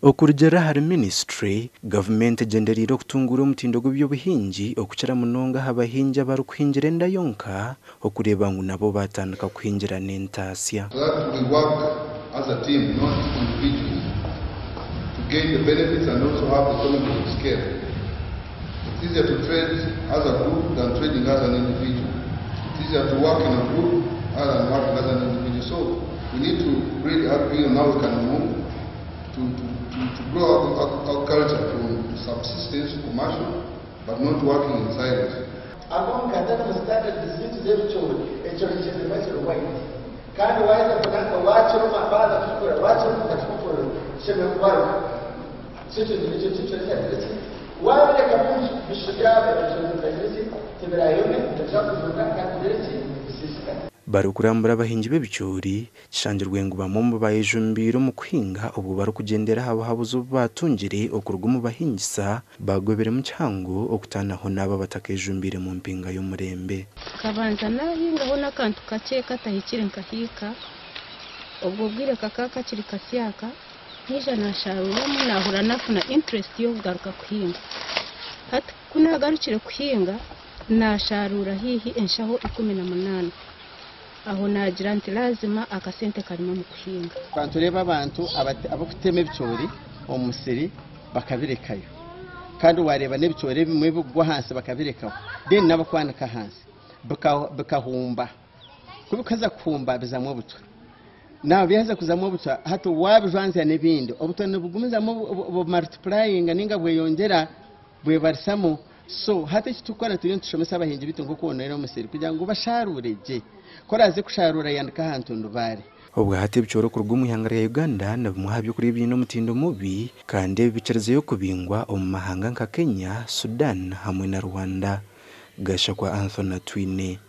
Okurugera hari ministry government genderiro kutungura umutindo gw'by'ubuhingi okucara munonga habahingi abarukuhingira enda yonka okureba ngo nabo batandika kuhingira n'entasya. We work as a team, not individually, to gain the benefits and also have the economy of scale. It's easier to trade as a group than trading as an individual. It's easier to work in a group than working as an individual. So we need to really agree on how we can move to grow our culture from subsistence to commercial, but not working in silos. Barukurambura abahingi b'ebicyori kishangirwe ngo bamwe bayejumbira mu kuhinga ubu barukugendera habo habuzo batungire okuruga mu bahingisa bagobere mu cyango okutanaho naba batakejumbire mu mpinga y'umurembe. Kabanza nahingaho nakantu kake katahikire nkahika ubwo bwire kakaka kiri kasyaka nija nasharura munahura nafuna interest yo kugaruka kuhinga hati kunagarukire kuhinga nasharura hihi enshaho 18 aho nagira nti lazima akasente karimo mu kuhinga. Bantu reba abantu abakutema ebicyori omusiri bakabirekayo kandi wareba n'ebicyori bimwe bugwa hansi bakabirekaho then nabakwanika hansi bakahumba kubikaza kuhumba bizamwe obuto nawe bihaza kuzamwe obuto hato wabivanze n'ebindi obuto nibugumiza mu multiplying ninga bweyongera bwebarisamo. So hata kitukora tuyo tushomesa abahingi bitu ngo kubonera umusiri kugira ngo basharureje koraze kusharura yandika hantu ndubare. Ubwo hati bicyoro kurwa umuhangara ya Uganda na bumuhabyo kuri ibintu mutindo mubi kandi bicereze yo kubingwa mu mahanga nka Kenya, Sudan hamwe na Rwanda. Gasha kwa Anthony Twine.